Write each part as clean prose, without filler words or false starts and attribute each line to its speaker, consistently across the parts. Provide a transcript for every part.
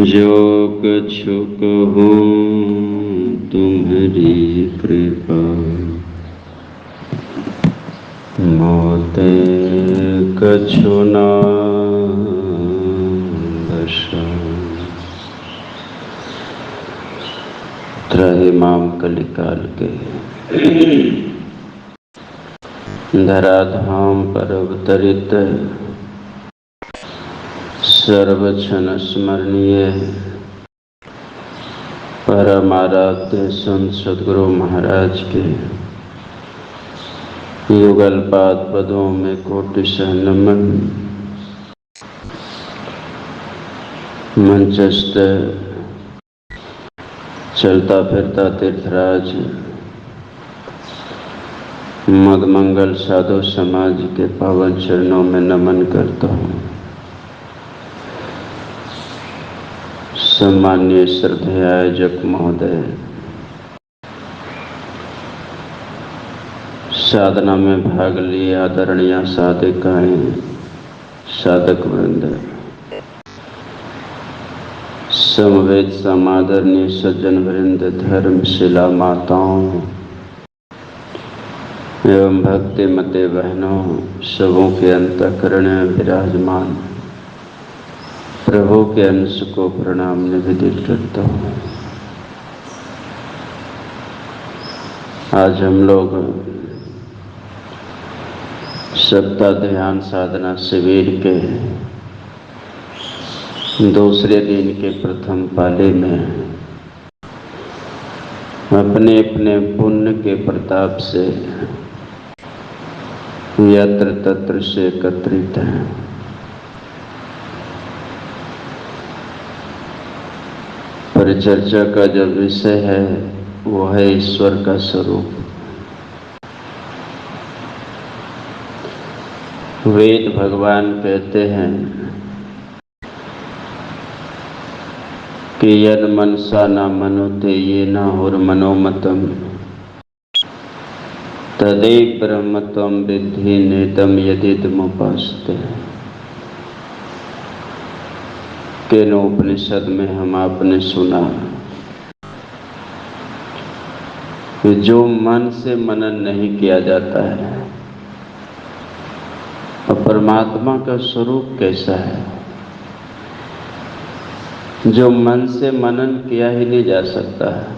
Speaker 1: जो कछु कहूँ तुम्हारी कृपा, मोते कछु न बसा। त्रयमाम कलिकाल के धराधाम पर अवतरित सर्वक्षण स्मरणीय परमाराध्य संत सद्गुरु महाराज के युगलपाद पदों में कोटिशः नमन। मंचस्थ चलता फिरता तीर्थराज मदमंगल साधु समाज के पावन चरणों में नमन करता हूँ। सम्मान्य श्रद्धेय आयोजक महोदय, साधना में भाग लिए आदरणीय साधिकाएं, साधक वृंद, समवेत समादरणीय सज्जन वृंद, धर्मशिला माताओं एवं भक्ति मते बहनों, सबों के अंतःकरण में विराजमान प्रभु के अंश को प्रणाम निवेदित करता हूँ। आज हम लोग सप्ताह ध्यान साधना शिविर के दूसरे दिन के प्रथम पाले में अपने अपने पुण्य के प्रताप से यत्र तत्र से एकत्रित हैं। परिचर्चा का जो विषय है वो है ईश्वर का स्वरूप। वेद भगवान कहते हैं कि यद मनसा न मनुते ये न होर मनोमतम तदेव ब्रह्मत्वम विद्धि नेतम यदिदमुपास्ते। केनोपनिषद में हम आपने सुना कि जो मन से मनन नहीं किया जाता है और परमात्मा का स्वरूप कैसा है, जो मन से मनन किया ही नहीं जा सकता है।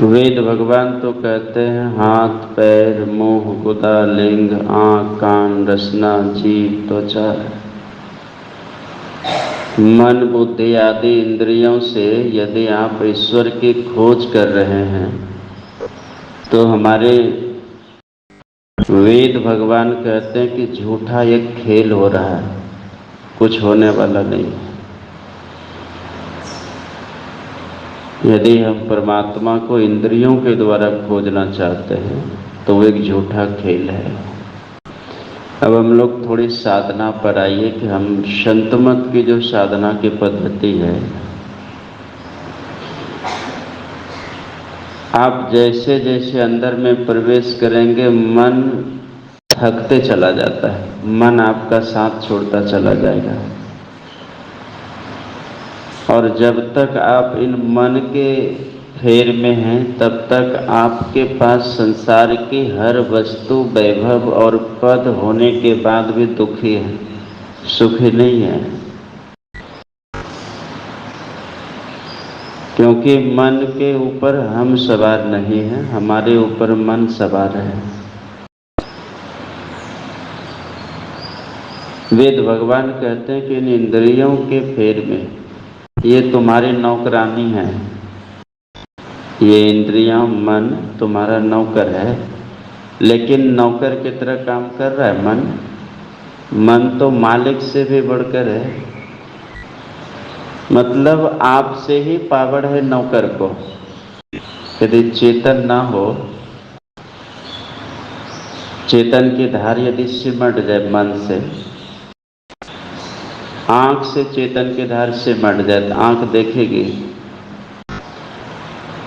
Speaker 1: वेद भगवान तो कहते हैं हाथ पैर मुंह गुदा लिंग आँख कान रसना जीभ त्वचा मन बुद्धि आदि इंद्रियों से यदि आप ईश्वर की खोज कर रहे हैं तो हमारे वेद भगवान कहते हैं कि झूठा एक खेल हो रहा है, कुछ होने वाला नहीं। यदि हम परमात्मा को इंद्रियों के द्वारा खोजना चाहते हैं तो वो एक झूठा खेल है। अब हम लोग थोड़ी साधना पर आइए कि हम संतमत की जो साधना की पद्धति है, आप जैसे जैसे अंदर में प्रवेश करेंगे मन थकते चला जाता है, मन आपका साथ छोड़ता चला जाएगा। और जब तक आप इन मन के फेर में हैं तब तक आपके पास संसार की हर वस्तु वैभव और पद होने के बाद भी दुखी है, सुखी नहीं है। क्योंकि मन के ऊपर हम सवार नहीं हैं, हमारे ऊपर मन सवार है। वेद भगवान कहते हैं कि इन इंद्रियों के फेर में ये तुम्हारी नौकरानी है, ये इंद्रियां मन तुम्हारा नौकर है, लेकिन नौकर की तरह काम कर रहा है मन। मन तो मालिक से भी बढ़कर है, मतलब आपसे ही पावड़ है नौकर को। यदि चेतन ना हो, चेतन की धार यदि सिमट जाए मन से, आंख से चेतन की धार सिमट जाए तो आंख देखेगी।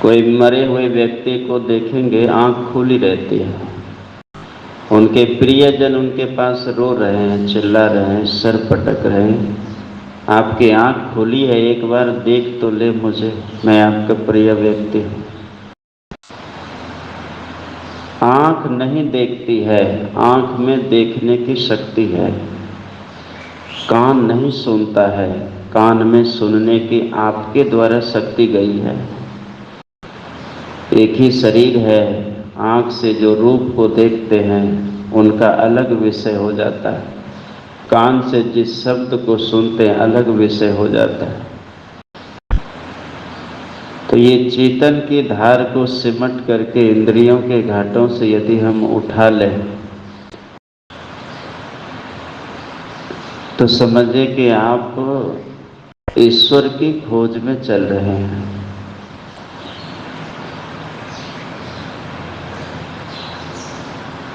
Speaker 1: कोई मरे हुए व्यक्ति को देखेंगे, आंख खुली रहती है, उनके प्रियजन उनके पास रो रहे हैं, चिल्ला रहे हैं, सर पटक रहे हैं, आपकी आंख खुली है, एक बार देख तो ले मुझे, मैं आपका प्रिय व्यक्ति हूँ। आंख नहीं देखती है, आंख में देखने की शक्ति है। कान नहीं सुनता है, कान में सुनने की आपके द्वारा शक्ति गई है। एक ही शरीर है, आंख से जो रूप को देखते हैं उनका अलग विषय हो जाता है, कान से जिस शब्द को सुनते हैं अलग विषय हो जाता है। तो ये चेतन की धार को सिमट करके इंद्रियों के घाटों से यदि हम उठा लें तो समझिए कि आप ईश्वर की खोज में चल रहे हैं।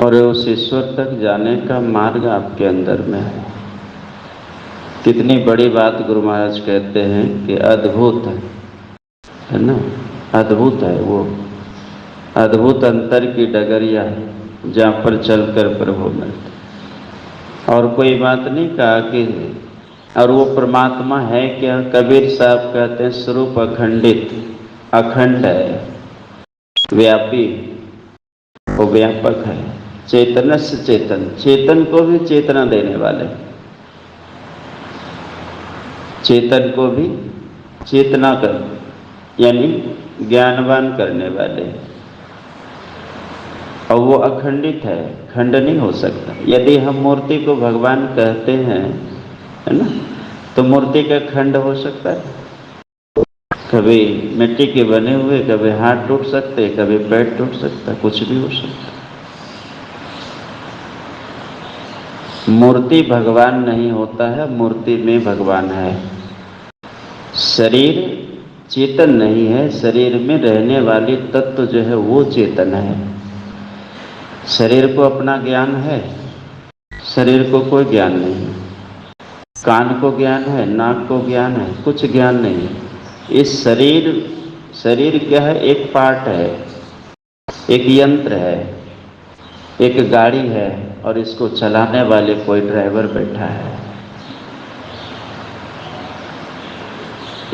Speaker 1: और उस ईश्वर तक जाने का मार्ग आपके अंदर में है। कितनी बड़ी बात गुरु महाराज कहते हैं कि अद्भुत है ना, अद्भुत है वो, अद्भुत अंतर की डगरिया है जहाँ पर चलकर प्रभु मिलते। और कोई बात नहीं कहा कि और वो परमात्मा है क्या। कबीर साहब कहते हैं स्वरूप अखंडित, अखंड है, व्यापी, वो व्यापक है, चेतन से चेतन, चेतन को भी चेतना देने वाले, चेतन को भी चेतना कर यानी ज्ञानवान करने वाले। और वो अखंडित है, खंड नहीं हो सकता। यदि हम मूर्ति को भगवान कहते हैं, है ना, तो मूर्ति का खंड हो सकता है। कभी मिट्टी के बने हुए, कभी हाथ टूट सकते, कभी पैर टूट सकता, कुछ भी हो सकता। मूर्ति भगवान नहीं होता है, मूर्ति में भगवान है। शरीर चेतन नहीं है, शरीर में रहने वाली तत्व जो है वो चेतन है। शरीर को अपना ज्ञान है, शरीर को कोई ज्ञान नहीं। कान को ज्ञान है, नाक को ज्ञान है, कुछ ज्ञान नहीं। इस शरीर क्या है, एक पार्ट है, एक यंत्र है, एक गाड़ी है, और इसको चलाने वाले कोई ड्राइवर बैठा है।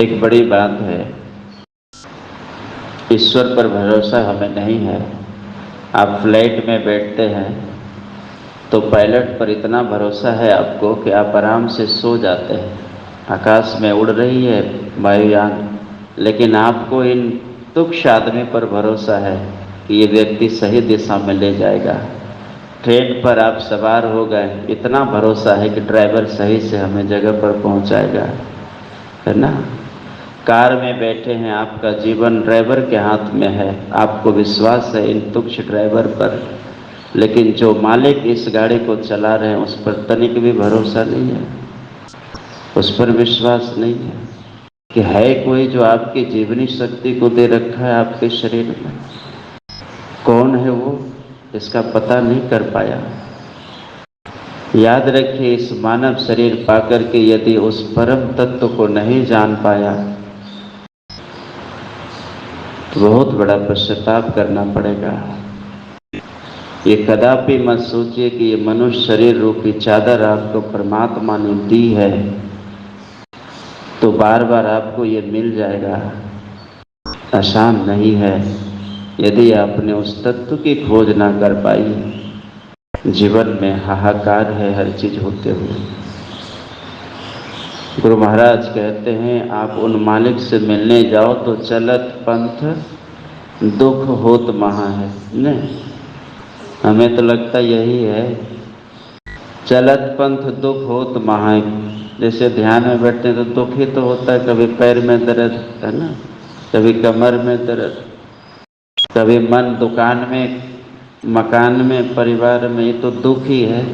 Speaker 1: एक बड़ी बात है, ईश्वर पर भरोसा हमें नहीं है। आप फ्लाइट में बैठते हैं तो पायलट पर इतना भरोसा है आपको कि आप आराम से सो जाते हैं। आकाश में उड़ रही है वायुयान, लेकिन आपको इन तुच्छ आदमी पर भरोसा है कि ये व्यक्ति सही दिशा में ले जाएगा। ट्रेन पर आप सवार हो गए, इतना भरोसा है कि ड्राइवर सही से हमें जगह पर पहुंचाएगा, है ना। कार में बैठे हैं, आपका जीवन ड्राइवर के हाथ में है, आपको विश्वास है इन तुच्छ ड्राइवर पर, लेकिन जो मालिक इस गाड़ी को चला रहे हैं उस पर तनिक भी भरोसा नहीं है, उस पर विश्वास नहीं है कि है कोई जो आपकी जीवनी शक्ति को दे रखा है आपके शरीर में। कौन है वो, इसका पता नहीं कर पाया। याद रखिए, इस मानव शरीर पाकर के यदि उस परम तत्व को नहीं जान पाया तो बहुत बड़ा पश्चाताप करना पड़ेगा। ये कदापि मत सोचिए कि ये मनुष्य शरीर रूपी चादर आपको परमात्मा ने दी है तो बार बार आपको ये मिल जाएगा। आसान नहीं है। यदि आपने उस तत्व की खोज ना कर पाई, जीवन में हाहाकार है हर चीज होते हुए। गुरु महाराज कहते हैं आप उन मालिक से मिलने जाओ तो चलत पंथ दुख होत महा है। नहीं, हमें तो लगता यही है, चलत पंथ दुख होत महा है। जैसे ध्यान में बैठते हैं तो दुख ही तो होता है, कभी पैर में दर्द है ना, कभी कमर में दर्द, कभी मन दुकान में, मकान में, परिवार में, ये तो दुख ही है।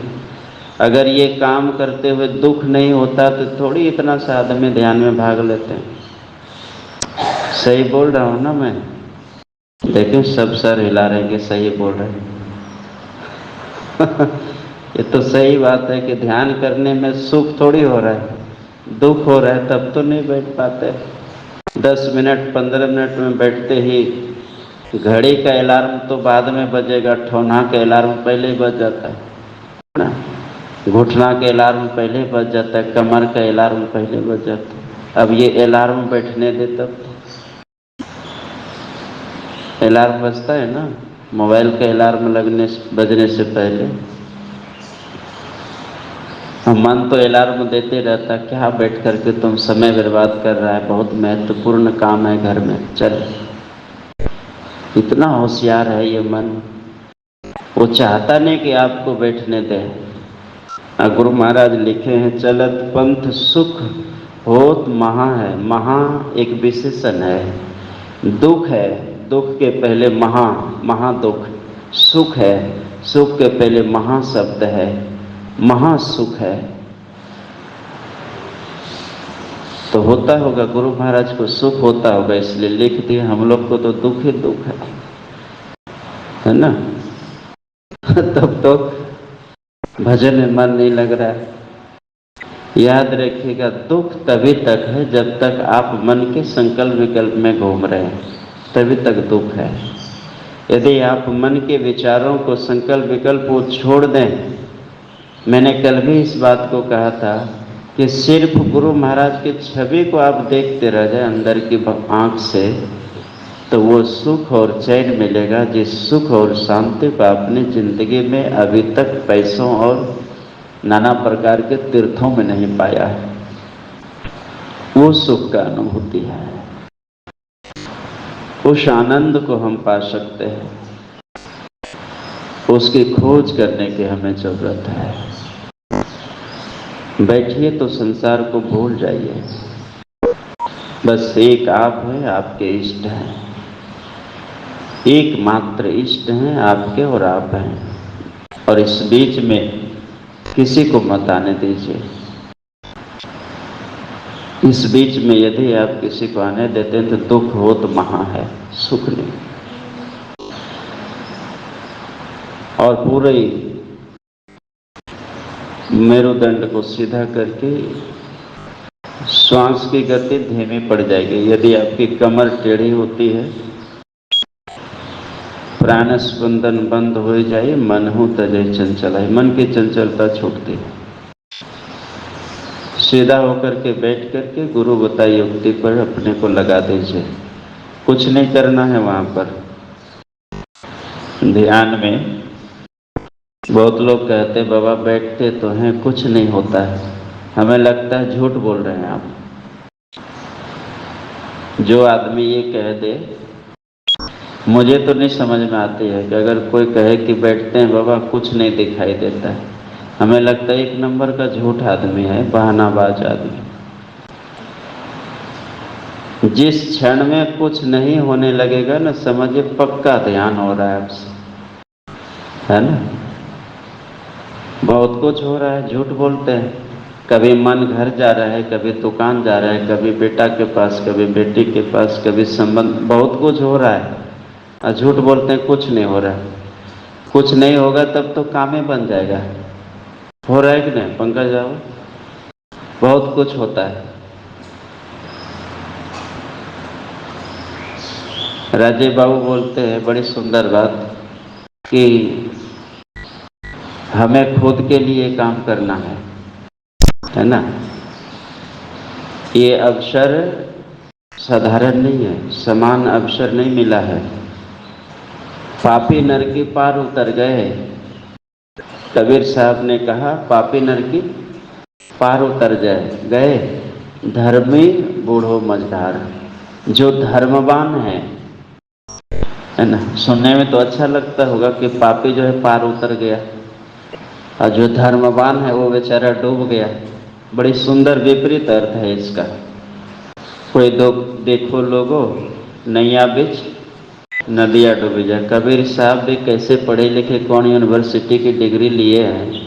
Speaker 1: अगर ये काम करते हुए दुख नहीं होता तो थोड़ी इतना सा आदमी ध्यान में भाग लेते हैं। सही बोल रहा हूँ ना मैं? देखिए सब सर हिला रहे हैं कि सही बोल रहे हैं। ये तो सही बात है कि ध्यान करने में सुख थोड़ी हो रहा है, दुख हो रहा है, तब तो नहीं बैठ पाते। 10 मिनट 15 मिनट में बैठते ही घड़ी का अलार्म तो बाद में बजेगा, ठौना का अलार्म पहले ही बज जाता है ना, घुटना के अलार्म पहले बज जाता है, कमर का अलार्म पहले बज जाता है। अब ये अलार्म बैठने दे तब अलार्म बजता है ना, मोबाइल का अलार्म बजने से पहले। मन तो अलार्म देते रहता, क्या बैठ करके तुम समय बर्बाद कर रहा है, बहुत महत्वपूर्ण काम है घर में, चल। इतना होशियार है ये मन, वो चाहता नहीं कि आपको बैठने दे। गुरु महाराज लिखे हैं चलत पंथ सुख होत महा है। महा एक विशेषण है, दुख है, दुख के पहले महा, महा दुख। सुख है, सुख के पहले महा शब्द है, महा सुख है। तो होता होगा गुरु महाराज को सुख होता होगा, इसलिए लिख दिए। हम लोग को तो दुख ही दुख है ना। तब तो भजन में मन नहीं लग रहा है। याद रखिएगा, दुख तभी तक है जब तक आप मन के संकल्प विकल्प में घूम रहे हैं, तभी तक दुख है। यदि आप मन के विचारों को, संकल्प विकल्प को छोड़ दें, मैंने कल भी इस बात को कहा था कि सिर्फ गुरु महाराज की छवि को आप देखते रह जाए अंदर की आंख से, तो वो सुख और चैन मिलेगा जिस सुख और शांति को आपने जिंदगी में अभी तक पैसों और नाना प्रकार के तीर्थों में नहीं पाया है। वो सुख का अनुभूति है, उस आनंद को हम पा सकते हैं, उसकी खोज करने की हमें जरूरत है। बैठिए तो संसार को भूल जाइए, बस एक आप हैं, आपके इष्ट हैं, एकमात्र इष्ट हैं आपके और आप हैं, और इस बीच में किसी को मत आने दीजिए। इस बीच में यदि आप किसी को आने देते हैं तो दुख हो तो महा है, सुख नहीं। और पूरे मेरुदंड को सीधा करके श्वास की गति धीमी पड़ जाएगी। यदि आपकी कमर टेढ़ी होती है, प्राण स्पंदन बंद हो जाए, मन हो तजय चंचल है, मन की चंचलता छूटती है। सीधा होकर के बैठ करके गुरु बताई युक्ति पर अपने को लगा दीजिए। कुछ नहीं करना है वहां पर। ध्यान में बहुत लोग कहते बाबा बैठते तो हैं, कुछ नहीं होता है। हमें लगता है झूठ बोल रहे हैं आप। जो आदमी ये कह दे, मुझे तो नहीं समझ में आती है कि अगर कोई कहे कि बैठते हैं बाबा कुछ नहीं दिखाई देता है, हमें लगता है एक नंबर का झूठ आदमी है, बहानाबाज आदमी। जिस क्षण में कुछ नहीं होने लगेगा ना, समझिए पक्का ध्यान हो रहा है आपसे, है ना। बहुत कुछ हो रहा है, झूठ बोलते हैं। कभी मन घर जा रहा है, कभी दुकान जा रहा है, कभी बेटा के पास, कभी बेटी के पास, कभी संबंध, बहुत कुछ हो रहा है और झूठ बोलते हैं कुछ नहीं हो रहा है। कुछ नहीं होगा तब तो काम ही बन जाएगा। हो रहा है कि नहीं पंकज बाबू? बहुत कुछ होता है। राजीव बाबू बोलते हैं बड़ी सुंदर बात कि हमें खुद के लिए काम करना है ना। ये अवसर साधारण नहीं है, समान अवसर नहीं मिला है। पापी नरकी पार उतर गए। कबीर साहब ने कहा पापी नरकी पार उतर गए। धर्मी बूढ़ो मझधार। जो धर्मवान है ना, सुनने में तो अच्छा लगता होगा कि पापी जो है पार उतर गया, और जो धर्मवान है वो बेचारा डूब गया। बड़ी सुंदर विपरीत अर्थ है इसका। कोई दो देखो लोगो नैया बिच नदिया डूबी जा। कबीर साहब भी कैसे पढ़े लिखे, कौन यूनिवर्सिटी की डिग्री लिए हैं।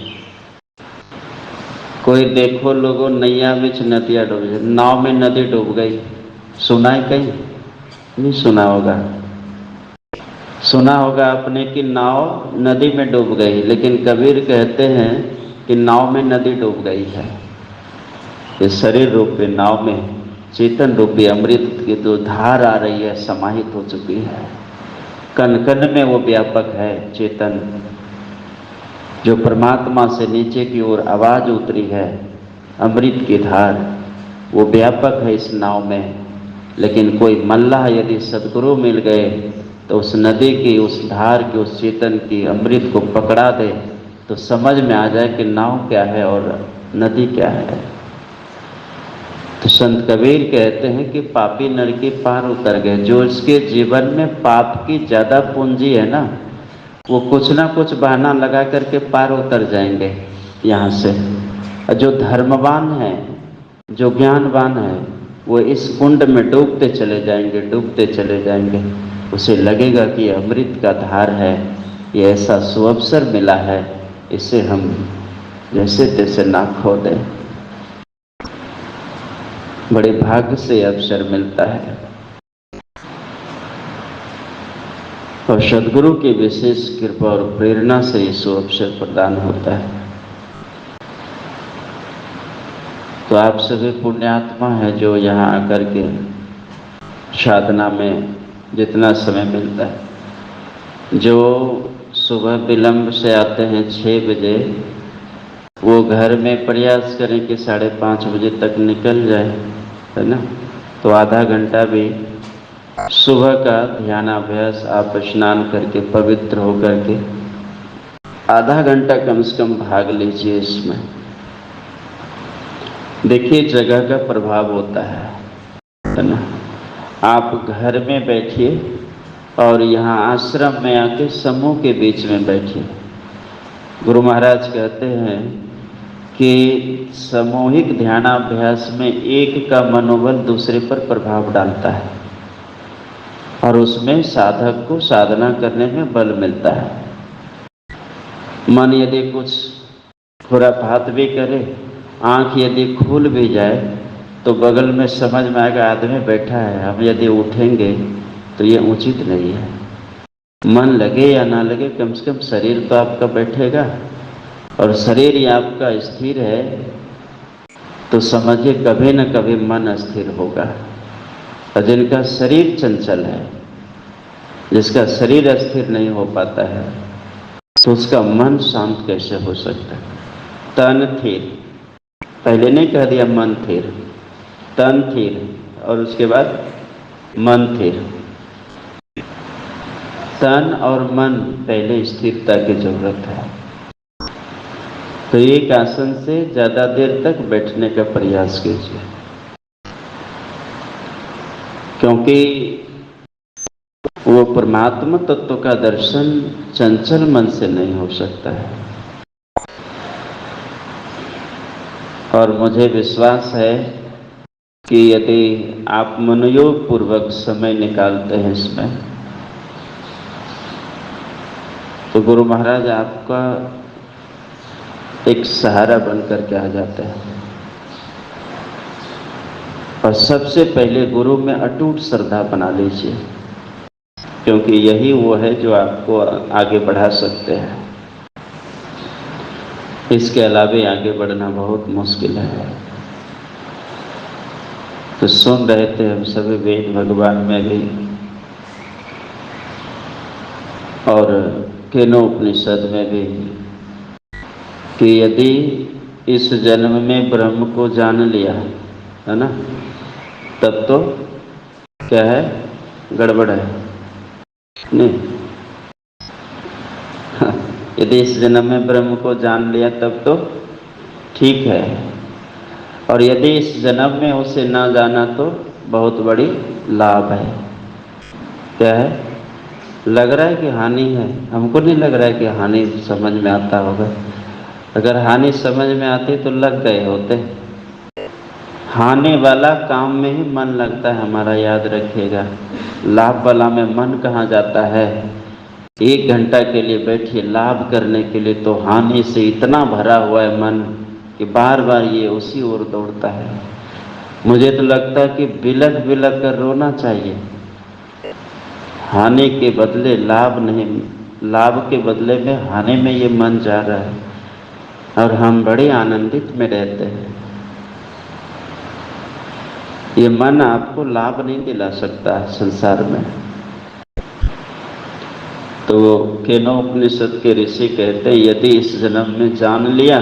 Speaker 1: कोई देखो लोगो नैया बिच नदिया डूबी जा, नाव में नदी डूब गई। सुना है कहीं? नहीं सुना होगा। सुना होगा आपने कि नाव नदी में डूब गई, लेकिन कबीर कहते हैं कि नाव में नदी डूब गई है। ये शरीर रूपी नाव में चेतन रूपी अमृत की जो धार आ रही है, समाहित हो चुकी है। कण कण में वो व्यापक है चेतन, जो परमात्मा से नीचे की ओर आवाज उतरी है, अमृत की धार, वो व्यापक है इस नाव में। लेकिन कोई मल्लाह यदि सदगुरु मिल गए तो उस नदी की, उस धार की, उस चेतन की अमृत को पकड़ा दे तो समझ में आ जाए कि नाव क्या है और नदी क्या है। तो संत कबीर कहते हैं कि पापी नरकी पार उतर गए। जो इसके जीवन में पाप की ज्यादा पूंजी है ना, वो कुछ ना कुछ बहाना लगा करके पार उतर जाएंगे यहाँ से। और जो धर्मवान है, जो ज्ञानवान है, वो इस कुंड में डूबते चले जाएंगे, डूबते चले जाएंगे। उसे लगेगा कि ये अमृत का धार है, ये ऐसा सुअवसर मिला है, इसे हम जैसे तैसे ना खो दें। बड़े भाग्य से अवसर मिलता है और सद्गुरु की विशेष कृपा और प्रेरणा से ये अवसर प्रदान होता है। तो आप सभी पुण्यात्मा हैं जो यहाँ आकर के साधना में जितना समय मिलता है। जो सुबह विलंब से आते हैं 6 बजे, वो घर में प्रयास करें कि 5:30 बजे तक निकल जाए, है ना। तो आधा घंटा भी सुबह का ध्यानाभ्यास, आप स्नान करके पवित्र होकर के आधा घंटा कम से कम भाग लीजिए इसमें। देखिए जगह का प्रभाव होता है ना। आप घर में बैठिए और यहाँ आश्रम में आके समूह के बीच में बैठिए। गुरु महाराज कहते हैं कि सामूहिक ध्यानाभ्यास में एक का मनोबल दूसरे पर प्रभाव डालता है और उसमें साधक को साधना करने में बल मिलता है। मन यदि कुछ खुरापात भी करे, आंख यदि खुल भी जाए, तो बगल में समझ में आएगा आदमी बैठा है, हम यदि उठेंगे तो ये उचित नहीं है। मन लगे या ना लगे, कम से कम शरीर तो आपका बैठेगा, और शरीर ही आपका स्थिर है तो समझिए कभी न कभी मन अस्थिर होगा। और जिनका शरीर चंचल है, जिसका शरीर अस्थिर नहीं हो पाता है, तो उसका मन शांत कैसे हो सकता है। तन थिर, पहले नहीं कह दिया मन थिर, तन थिर और उसके बाद मन थिर। तन और मन पहले स्थिरता की जरूरत है। तो एक आसन से ज्यादा देर तक बैठने का प्रयास कीजिए, क्योंकि वो परमात्मा तत्व का दर्शन चंचल मन से नहीं हो सकता है। और मुझे विश्वास है कि यदि आप मनोयोग पूर्वक समय निकालते हैं इसमें, तो गुरु महाराज आपका एक सहारा बनकर के आ जाते हैं। और सबसे पहले गुरु में अटूट श्रद्धा बना लीजिए, क्योंकि यही वो है जो आपको आगे बढ़ा सकते हैं। इसके अलावे आगे बढ़ना बहुत मुश्किल है। तो सुन रहे थे हम सभी वेद भगवान में भी और केनोपनिषद में भी कि यदि इस जन्म में ब्रह्म को जान लिया है ना, तब तो क्या है, गड़बड़ है नहीं। यदि इस जन्म में ब्रह्म को जान लिया तब तो ठीक है, और यदि इस जन्म में उसे ना जाना तो बहुत बड़ी लाभ है। क्या है? लग रहा है कि हानि है, हमको नहीं लग रहा है कि हानि समझ में आता होगा। अगर हानि समझ में आती तो लग गए होते। हानि वाला काम में ही मन लगता है हमारा, याद रखिएगा। लाभ वाला में मन कहाँ जाता है? 1 घंटा के लिए बैठिए लाभ करने के लिए, तो हानि से इतना भरा हुआ है मन कि बार बार ये उसी ओर दौड़ता है। मुझे तो लगता है कि बिलख बिलख कर रोना चाहिए। हानि के बदले लाभ नहीं, लाभ के बदले में हानि में ये मन जा रहा है, और हम बड़े आनंदित में रहते हैं। ये मन आपको लाभ नहीं दिला सकता है संसार में। तो केनोपनिषद के ऋषि कहते हैं, यदि इस जन्म में जान लिया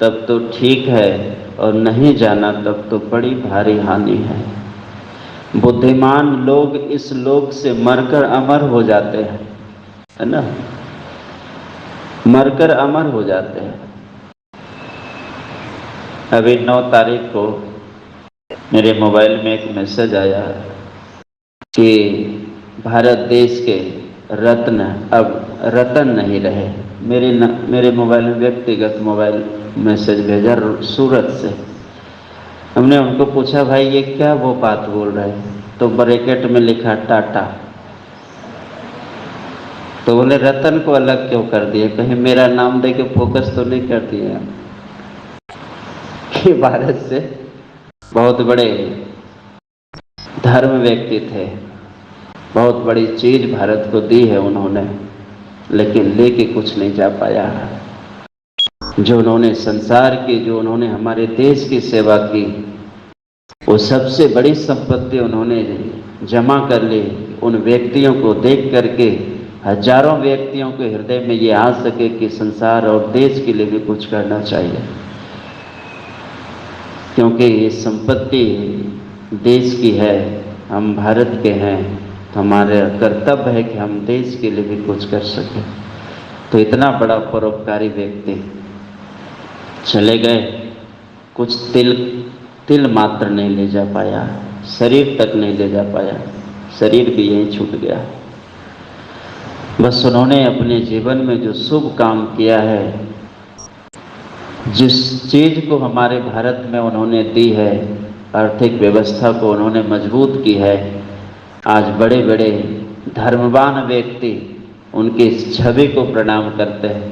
Speaker 1: तब तो ठीक है, और नहीं जाना तब तो बड़ी भारी हानि है। बुद्धिमान लोग इस लोक से मरकर अमर हो जाते हैं, है ना? मरकर अमर हो जाते हैं। अभी 9 तारीख को मेरे मोबाइल में एक मैसेज आया कि भारत देश के रत्न अब रतन नहीं रहे। मेरे मोबाइल में व्यक्तिगत मोबाइल मैसेज भेजा सूरत से। हमने उनको पूछा, भाई ये क्या वो बात बोल रहे हैं? तो ब्रैकेट में लिखा टाटा। तो बोले रतन को अलग क्यों कर दिए? कहीं मेरा नाम दे के फोकस तो नहीं कर दिए कि भारत से बहुत बड़े धर्म व्यक्ति थे, बहुत बड़ी चीज भारत को दी है उन्होंने, लेकिन लेके कुछ नहीं जा पाया। जो उन्होंने संसार की, जो उन्होंने हमारे देश की सेवा की, वो सबसे बड़ी संपत्ति उन्होंने जमा कर ली। उन व्यक्तियों को देख करके हजारों व्यक्तियों के हृदय में ये आ सके कि संसार और देश के लिए भी कुछ करना चाहिए, क्योंकि ये संपत्ति देश की है, हम भारत के हैं, तो हमारा कर्तव्य है कि हम देश के लिए भी कुछ कर सकें। तो इतना बड़ा परोपकारी व्यक्ति चले गए, कुछ तिल मात्र नहीं ले जा पाया, शरीर तक नहीं ले जा पाया, शरीर भी यहीं छूट गया। बस उन्होंने अपने जीवन में जो शुभ काम किया है, जिस चीज को हमारे भारत में उन्होंने दी है, आर्थिक व्यवस्था को उन्होंने मजबूत की है, आज बड़े बड़े धर्मवान व्यक्ति उनकी इस छवि को प्रणाम करते हैं,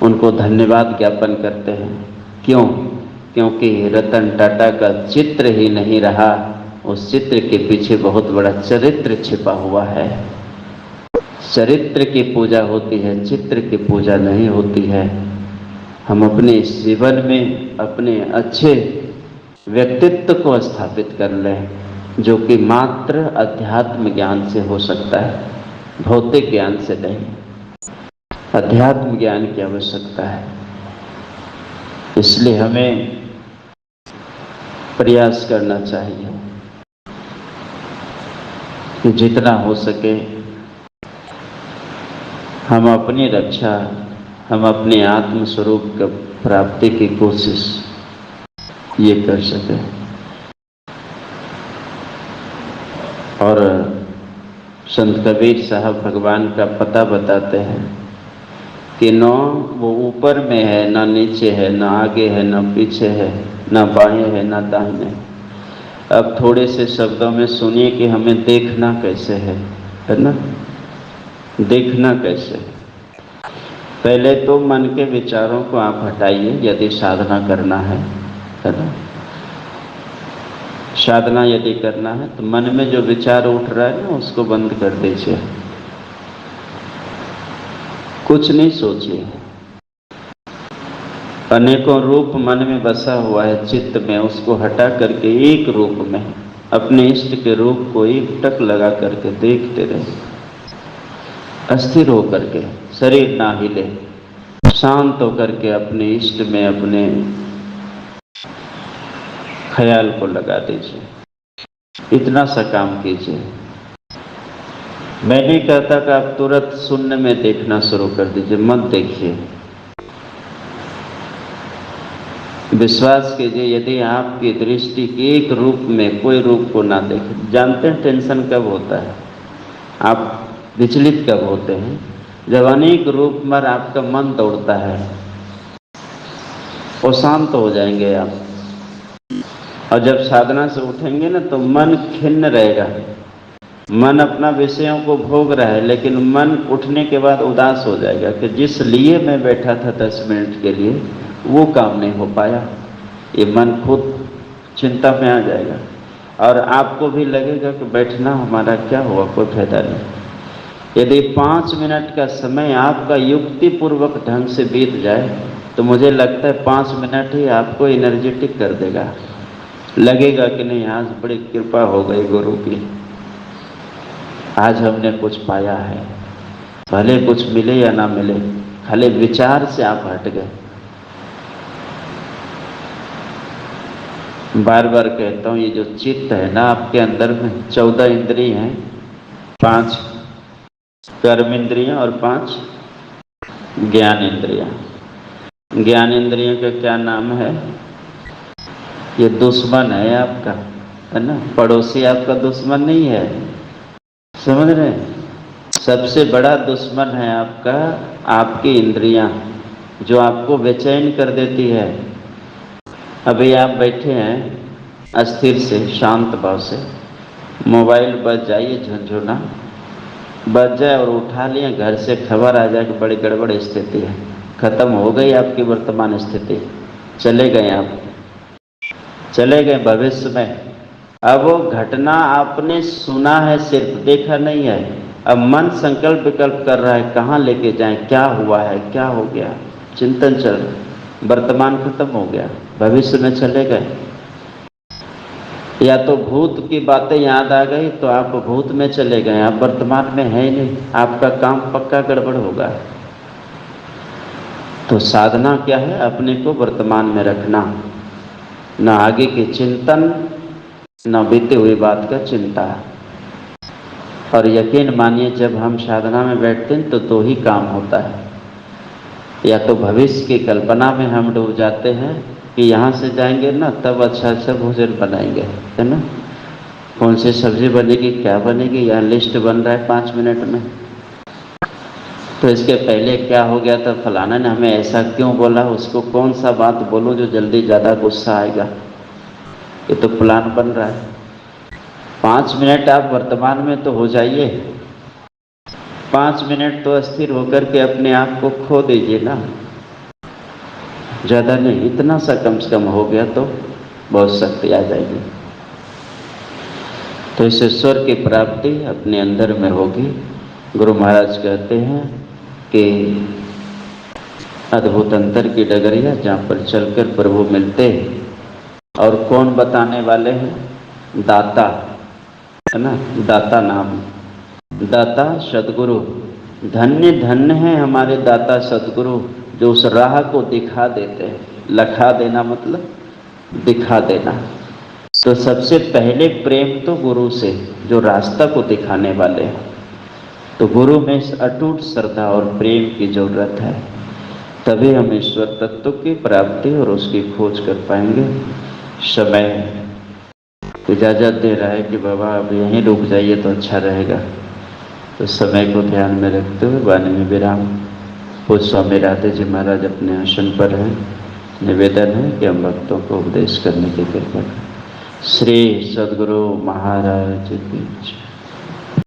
Speaker 1: उनको धन्यवाद ज्ञापन करते हैं। क्यों? क्योंकि रतन टाटा का चित्र ही नहीं रहा, उस चित्र के पीछे बहुत बड़ा चरित्र छिपा हुआ है। चरित्र की पूजा होती है, चित्र की पूजा नहीं होती है। हम अपने जीवन में अपने अच्छे व्यक्तित्व को स्थापित कर लें, जो कि मात्र अध्यात्म ज्ञान से हो सकता है, भौतिक ज्ञान से नहीं। अध्यात्म ज्ञान की आवश्यकता है। इसलिए हमें प्रयास करना चाहिए कि जितना हो सके हम अपनी रक्षा, हम अपने आत्म स्वरूप की प्राप्ति की कोशिश ये कर सकें। और संत कबीर साहब भगवान का पता बताते हैं कि न वो ऊपर में है, ना नीचे है, ना आगे है, ना पीछे है, ना बाएं है, ना दाहिने। अब थोड़े से शब्दों में सुनिए कि हमें देखना कैसे है ना? देखना कैसे? पहले तो मन के विचारों को आप हटाइए, यदि साधना करना है ना? साधना यदि करना है तो मन में जो विचार उठ रहा है ना, उसको बंद कर दीजिए, कुछ नहीं सोचिए। अनेकों रूप मन में बसा हुआ है चित्त में, उसको हटा करके एक रूप में अपने इष्ट के रूप को एक टक लगा करके देखते रहे, अस्थिर होकर के, शरीर ना हिले, शांत होकर के अपने इष्ट में अपने ख्याल को लगा दीजिए। इतना सा काम कीजिए। मैं नहीं कहता कि आप तुरंत शून्य में देखना शुरू कर दीजिए, मत देखिए। विश्वास कीजिए, यदि आपकी दृष्टि एक रूप में कोई रूप को ना देखे। जानते हैं टेंशन कब होता है, आप विचलित कब होते हैं? जब अनेक रूप में आपका मन दौड़ता है, वो शांत हो जाएंगे आप। और जब साधना से उठेंगे ना तो मन खिन्न रहेगा। मन अपना विषयों को भोग रहा है, लेकिन मन उठने के बाद उदास हो जाएगा कि जिस लिए मैं बैठा था 10 मिनट के लिए वो काम नहीं हो पाया। ये मन खुद चिंता में आ जाएगा और आपको भी लगेगा कि बैठना हमारा क्या हुआ, कोई फायदा नहीं। यदि 5 मिनट का समय आपका युक्तिपूर्वक ढंग से बीत जाए तो मुझे लगता है 5 मिनट ही आपको एनर्जेटिक कर देगा। लगेगा कि नहीं, आज बड़ी कृपा हो गई गुरु की, आज हमने कुछ पाया है। भले कुछ मिले या ना मिले, खाली विचार से आप हट गए। बार बार कहता हूँ, ये जो चित्त है ना आपके अंदर में, 14 इंद्रिय हैं, 5 कर्म इंद्रियां और 5 ज्ञान इंद्रियां। ज्ञान इंद्रियों का क्या नाम है? ये दुश्मन है आपका, है ना? पड़ोसी आपका दुश्मन नहीं है, समझ रहे हैं? सबसे बड़ा दुश्मन है आपका आपकी इंद्रियां, जो आपको बेचैन कर देती है। अभी आप बैठे हैं अस्थिर से, शांत भाव से, मोबाइल बज जाइए, झुनझुना बज जाए और उठा लिए, घर से खबर आ जाए कि बड़ी गड़बड़ स्थिति है, खत्म हो गई आपकी वर्तमान स्थिति, चले गए आप, चले गए भविष्य में। अब वो घटना आपने सुना है, सिर्फ देखा नहीं है। अब मन संकल्प विकल्प कर रहा है, कहाँ लेके जाएं, क्या हुआ है, क्या हो गया, चिंतन चल रहा है। वर्तमान खत्म हो गया, भविष्य में चले गए। या तो भूत की बातें याद आ गई तो आप भूत में चले गए, आप वर्तमान में है ही नहीं, आपका काम पक्का गड़बड़ होगा। तो साधना क्या है? अपने को वर्तमान में रखना, न आगे की चिंतन, न बीते हुई बात का चिंता। और यकीन मानिए, जब हम साधना में बैठते हैं तो 2 ही काम होता है। या तो भविष्य की कल्पना में हम डूब जाते हैं कि यहाँ से जाएंगे ना तब अच्छा अच्छा भोजन बनाएंगे, है ना? कौन सी सब्जी बनेगी, क्या बनेगी, यहाँ लिस्ट बन रहा है 5 मिनट में। तो इसके पहले क्या हो गया था, फलाना ने हमें ऐसा क्यों बोला, उसको कौन सा बात बोलो जो जल्दी ज़्यादा गुस्सा आएगा। ये तो प्लान बन रहा है। 5 मिनट आप वर्तमान में तो हो जाइए, 5 मिनट तो अस्थिर होकर के अपने आप को खो दीजिए ना, ज़्यादा नहीं, इतना सा कम से कम हो गया तो बहुत शक्ति आ जाएगी। तो इस ईश्वर की प्राप्ति अपने अंदर में होगी। गुरु महाराज कहते हैं कि अद्भुत अंतर की डगरिया जहाँ पर चलकर प्रभु मिलते हैं। और कौन बताने वाले हैं? दाता, है ना? दाता नाम, दाता सदगुरु। धन्य धन्य है हमारे दाता सदगुरु, जो उस राह को दिखा देते हैं। लखा देना मतलब दिखा देना। तो सबसे पहले प्रेम तो गुरु से, जो रास्ता को दिखाने वाले हैं। तो गुरु में अटूट श्रद्धा और प्रेम की जरूरत है, तभी हम ईश्वर तत्व की प्राप्ति और उसकी खोज कर पाएंगे। समय इजाज़त दे रहा है कि बाबा अब यहीं रुक जाइए तो अच्छा रहेगा। तो समय को ध्यान में रखते हुए वाणी में विराम। पूज्य स्वामी राधे जी महाराज अपने आसन पर हैं। निवेदन है कि हम भक्तों को उपदेश करने की कृपा करें। श्री सद्गुरु महाराज की जय।